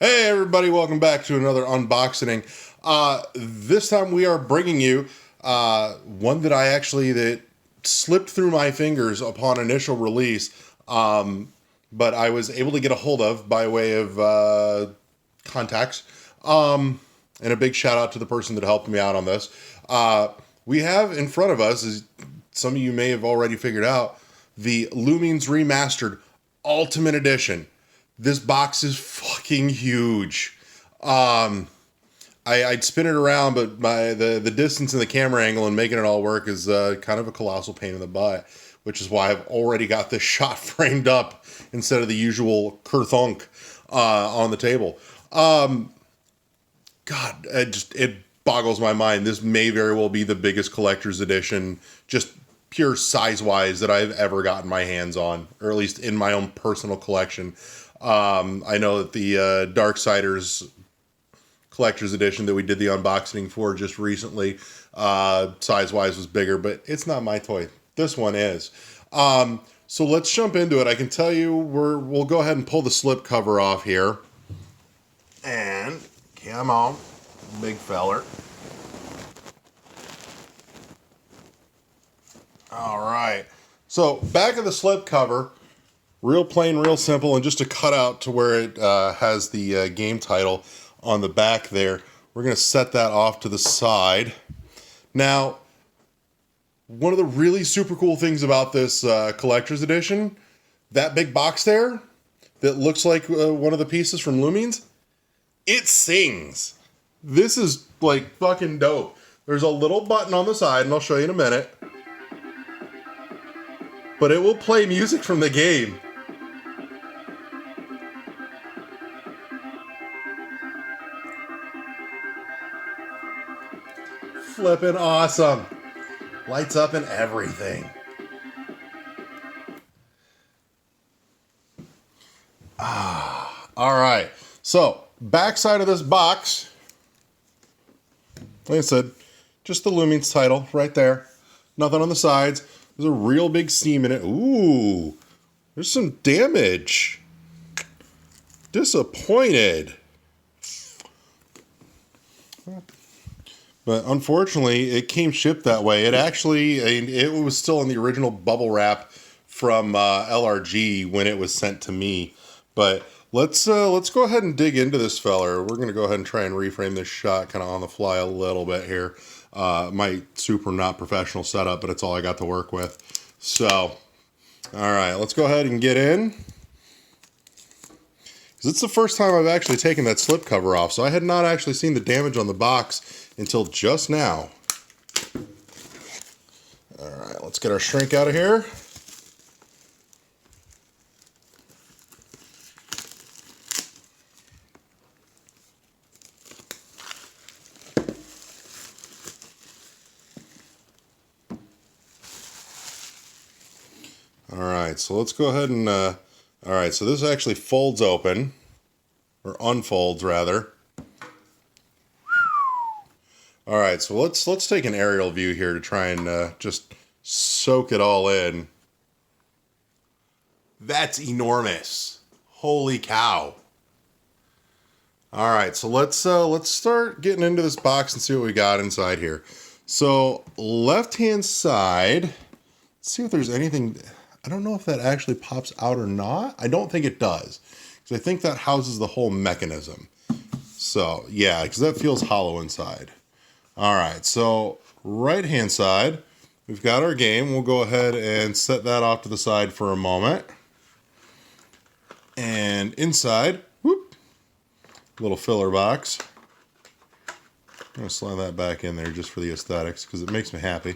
Hey everybody, welcome back to another unboxing. This time we are bringing you one that slipped through my fingers upon initial release, but I was able to get a hold of by way of contacts. And a big shout out to the person that helped me out on this. We have in front of us, as some of you may have already figured out, the Lumines Remastered Ultimate Edition. This box is fucking huge. I'd spin it around, but the distance and the camera angle and making it all work is kind of a colossal pain in the butt, which is why I've already got this shot framed up instead of the usual kerthunk on the table. God, it boggles my mind. This may very well be the biggest collector's edition, just pure size-wise, that I've ever gotten my hands on, or at least in my own personal collection. I know that the Darksiders collector's edition that we did the unboxing for just recently, size-wise was bigger, but it's not my toy. This one is. So let's jump into it. I can tell you we'll go ahead and pull the slip cover off here. And come on, big feller. All right. So back of the slip cover, real plain, real simple, and just a cutout to where it has the game title on the back there. We're going to set that off to the side. Now, one of the really super cool things about this collector's edition, that big box there that looks like one of the pieces from Lumines, it sings. This is like fucking dope. There's a little button on the side, and I'll show you in a minute. But it will play music from the game. Flippin' awesome. Lights up and everything. All right. So, backside of this box, like I said, just the Lumines title right there. Nothing on the sides. There's a real big seam in it. Ooh, there's some damage. Disappointed. But unfortunately, it came shipped that way. It was still in the original bubble wrap from LRG when it was sent to me. But let's go ahead and dig into this feller. We're gonna go ahead and try and reframe this shot kind of on the fly a little bit here. My super not professional setup, but it's all I got to work with. So, all right, let's go ahead and get in. Because it's the first time I've actually taken that slip cover off, so I had not actually seen the damage on the box until just now. All right, let's get our shrink out of here. All right, so let's go ahead and, all right, so this actually folds open, or unfolds rather. All right, so let's take an aerial view here to try and just soak it all in. That's enormous. Holy cow. All right, so let's start getting into this box and see what we got inside here. So left-hand side, let's see if there's anything. I don't know if that actually pops out or not. I don't think it does, because I think that houses the whole mechanism. So yeah, because that feels hollow inside. All right, so right-hand side, we've got our game. We'll go ahead and set that off to the side for a moment. And inside, whoop, little filler box. I'm gonna slide that back in there just for the aesthetics, because it makes me happy.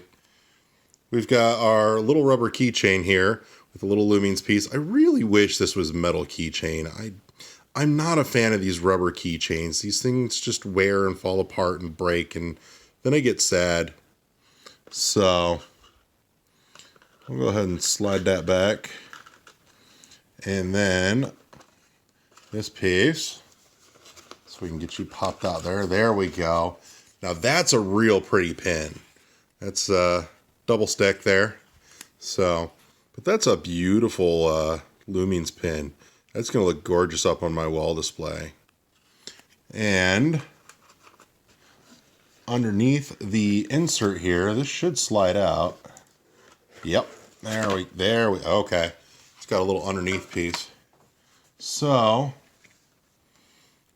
We've got our little rubber keychain here with a little Lumines piece. I really wish this was a metal keychain. I'm not a fan of these rubber keychains. These things just wear and fall apart and break, and then I get sad. So I'll go ahead and slide that back. And then this piece, so we can get you popped out there. There we go. Now that's a real pretty pin. That's double stick there. So, but that's a beautiful Lumines pin. That's going to look gorgeous up on my wall display. And underneath the insert here, this should slide out. Yep, there we, okay. It's got a little underneath piece. So,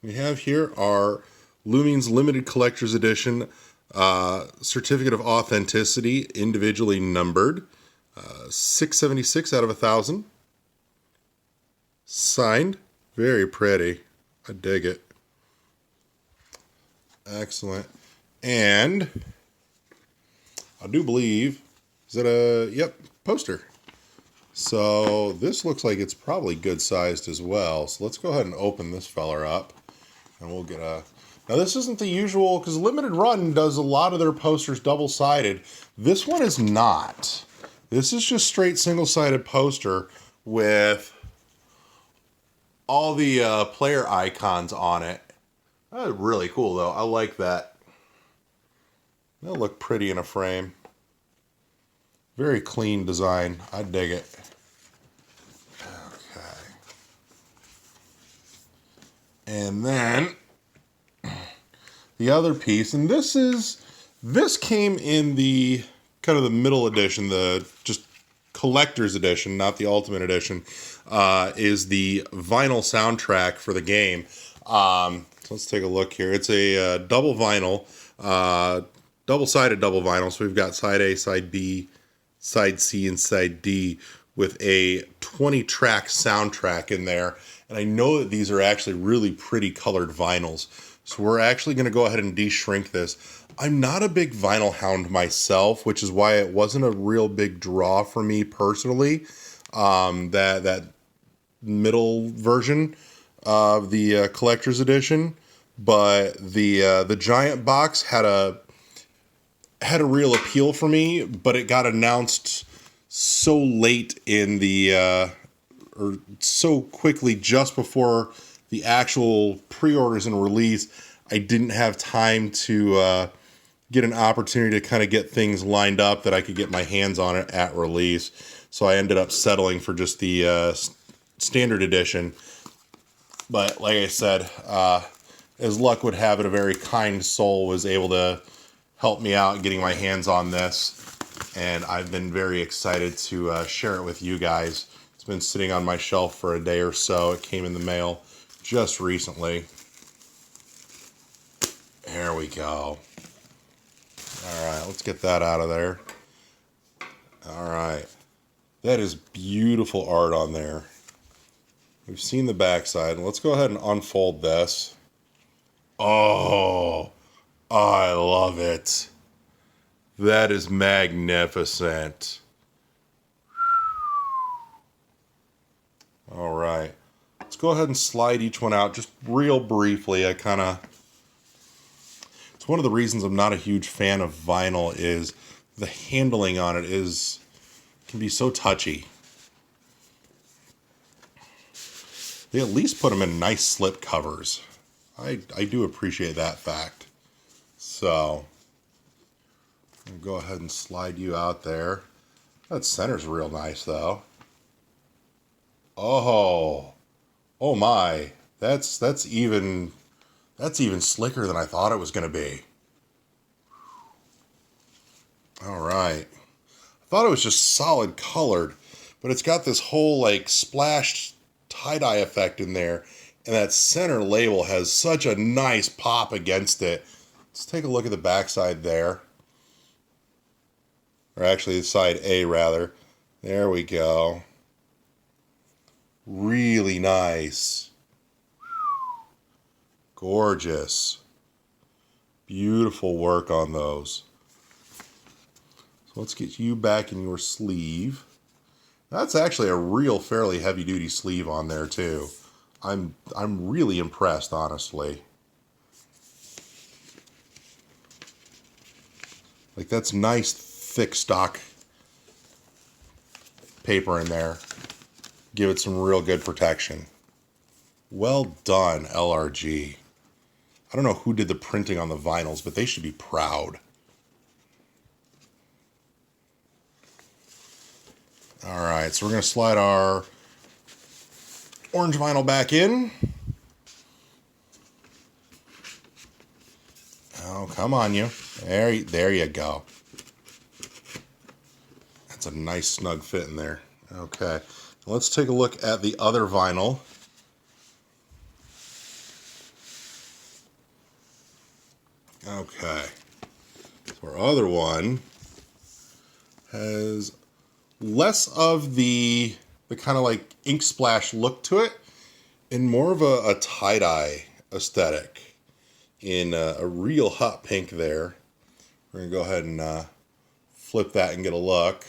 we have here our Lumines Limited Collector's Edition Certificate of Authenticity, individually numbered. 676 out of 1,000. Signed. Very pretty. I dig it. Excellent. And I do believe, is that a, yep, poster. So this looks like it's probably good sized as well. So let's go ahead and open this feller up and we'll get a, now this isn't the usual, because Limited Run does a lot of their posters double-sided. This one is not. This is just straight single-sided poster with all the player icons on it. That's really cool though. I like that. That'll look pretty in a frame. Very clean design. I dig it. Okay. And then the other piece, and this came in the kind of the middle edition, the just collector's edition, not the ultimate edition, is the vinyl soundtrack for the game. So let's take a look here. It's a double vinyl, double-sided double vinyl. So we've got side A, side B, side C, and side D with a 20-track soundtrack in there. And I know that these are actually really pretty colored vinyls. So we're actually going to go ahead and de-shrink this. I'm not a big vinyl hound myself, which is why it wasn't a real big draw for me personally. That middle version of the collector's edition, but the giant box had a real appeal for me, but it got announced so late in the or so quickly just before the actual pre-orders and release. I didn't have time to get an opportunity to kind of get things lined up that I could get my hands on it at release. So I ended up settling for just the standard edition. But like I said, as luck would have it, a very kind soul was able to help me out getting my hands on this. And I've been very excited to share it with you guys. It's been sitting on my shelf for a day or so. It came in the mail just recently. There we go. All right, let's get that out of there. All right. That is beautiful art on there. We've seen the backside. Let's go ahead and unfold this. Oh, I love it. That is magnificent. All right. Let's go ahead and slide each one out just real briefly. It's one of the reasons I'm not a huge fan of vinyl is the handling on it can be so touchy. They at least put them in nice slip covers. I do appreciate that fact. So, I'll go ahead and slide you out there. That center's real nice though. Oh my. That's even slicker than I thought it was going to be. All right. I thought it was just solid colored, but it's got this whole like splashed tie-dye effect in there, and that center label has such a nice pop against it. Let's take a look at the backside there. Or actually, the side A, rather. There we go. Really nice. Gorgeous. Beautiful work on those. So let's get you back in your sleeve. That's actually a real fairly heavy-duty sleeve on there, too. I'm really impressed, honestly. Like, that's nice, thick stock paper in there. Give it some real good protection. Well done, LRG. I don't know who did the printing on the vinyls, but they should be proud. All right, so we're going to slide our orange vinyl back in. Oh, come on, you. There you go. That's a nice snug fit in there. Okay, let's take a look at the other vinyl. Okay, so our other one has less of the kind of like ink splash look to it and more of a tie-dye aesthetic in a real hot pink there. We're going to go ahead and flip that and get a look.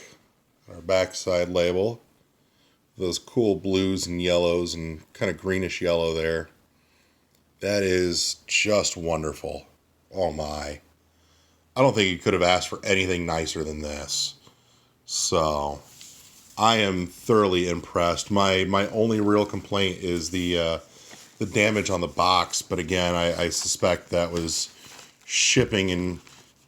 Our backside label. Those cool blues and yellows and kind of greenish yellow there. That is just wonderful. Oh my. I don't think you could have asked for anything nicer than this. So, I am thoroughly impressed. My only real complaint is the damage on the box, but again, I suspect that was shipping, and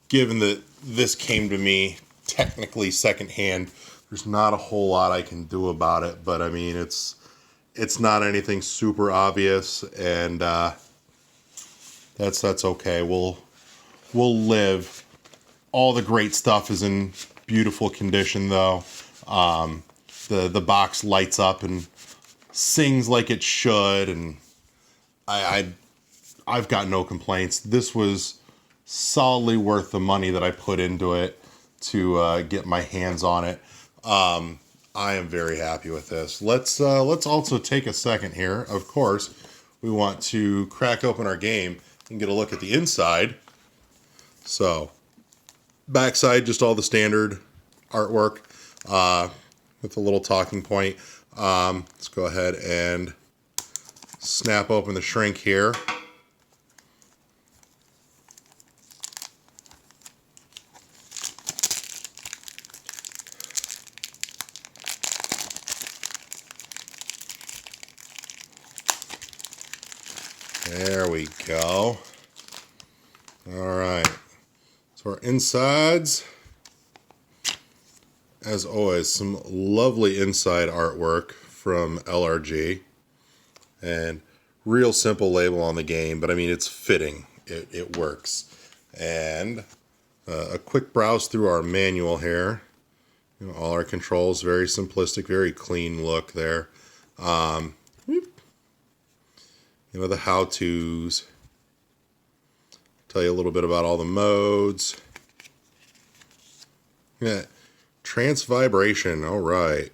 given that this came to me technically secondhand, there's not a whole lot I can do about it, but I mean, it's not anything super obvious, and that's okay. We'll live. All the great stuff is in beautiful condition, though. The box lights up and sings like it should, and I've got no complaints. This was solidly worth the money that I put into it to get my hands on it. I am very happy with this. Let's also take a second here. Of course, we want to crack open our game and get a look at the inside. So, backside, just all the standard artwork with a little talking point. Let's go ahead and snap open the shrink here. There we go. All right. So our insides, as always, some lovely inside artwork from LRG. And real simple label on the game, but I mean, it's fitting. It works. And a quick browse through our manual here. You know, all our controls, very simplistic, very clean look there. You know, the how-tos. Tell you a little bit about all the modes. Yeah, trance vibration, all right.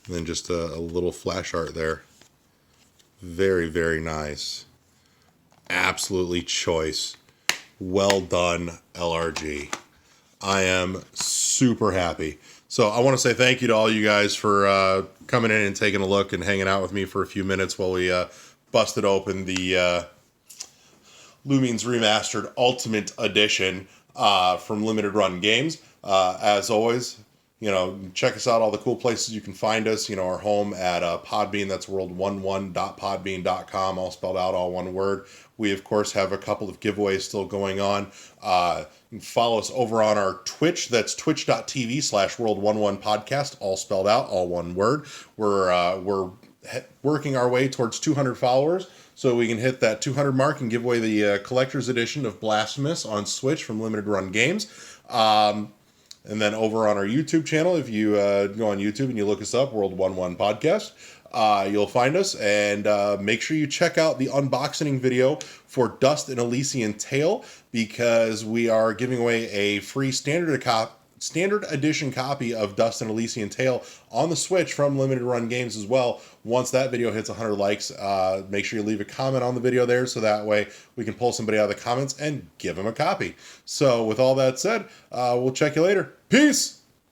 And then just a little flash art there. Very, very nice. Absolutely choice. Well done, LRG. I am super happy. So I want to say thank you to all you guys for coming in and taking a look and hanging out with me for a few minutes while we busted open the Lumines Remastered Ultimate Edition from Limited Run Games. As always, you know, check us out, all the cool places you can find us. You know, our home at Podbean, that's world11.podbean.com, all spelled out, all one word. We, of course, have a couple of giveaways still going on. You can follow us over on our Twitch. That's twitch.tv/world11podcast, all spelled out, all one word. We're working our way towards 200 followers, so we can hit that 200 mark and give away the collector's edition of Blasphemous on Switch from Limited Run Games. And then over on our YouTube channel, if you go on YouTube and you look us up, World11 Podcast, you'll find us. And make sure you check out the unboxing video for Dust and Elysian Tale, because we are giving away a free standard edition copy of Dust and Elysian Tale on the Switch from Limited Run Games as well. Once that video hits 100 likes, make sure you leave a comment on the video there, so that way we can pull somebody out of the comments and give them a copy. So with all that said, we'll check you later. Peace!